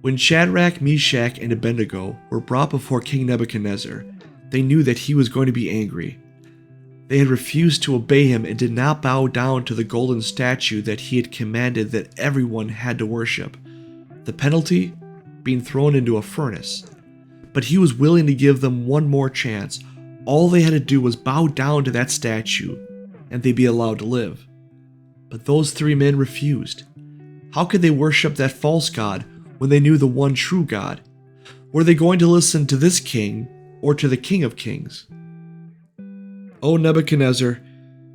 When Shadrach, Meshach, and Abednego were brought before King Nebuchadnezzar, they knew that he was going to be angry. They had refused to obey him and did not bow down to the golden statue that he had commanded that everyone had to worship. The penalty? Being thrown into a furnace. But he was willing to give them one more chance. All they had to do was bow down to that statue, and they'd be allowed to live. But those three men refused. How could they worship that false god when they knew the one true God? Were they going to listen to this king or to the King of Kings? O Nebuchadnezzar,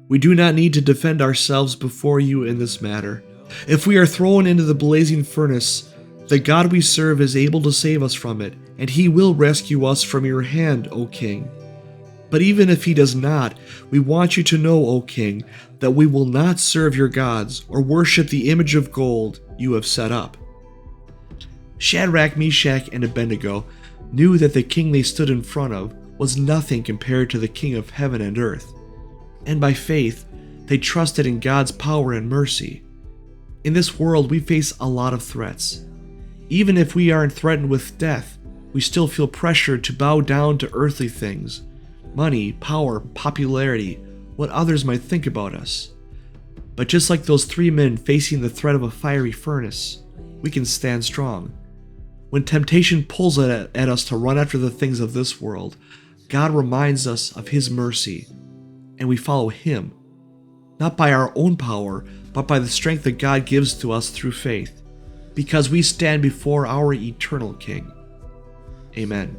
we do not need to defend ourselves before you in this matter. If we are thrown into the blazing furnace, the God we serve is able to save us from it, and he will rescue us from your hand, O king. But even if he does not, we want you to know, O king, that we will not serve your gods or worship the image of gold you have set up. Shadrach, Meshach, and Abednego knew that the king they stood in front of was nothing compared to the King of heaven and earth, and by faith, they trusted in God's power and mercy. In this world, we face a lot of threats. Even if we aren't threatened with death, we still feel pressured to bow down to earthly things, money, power, popularity, what others might think about us. But just like those three men facing the threat of a fiery furnace, we can stand strong. When temptation pulls at us to run after the things of this world, God reminds us of his mercy, and we follow him, not by our own power, but by the strength that God gives to us through faith, because we stand before our eternal King. Amen.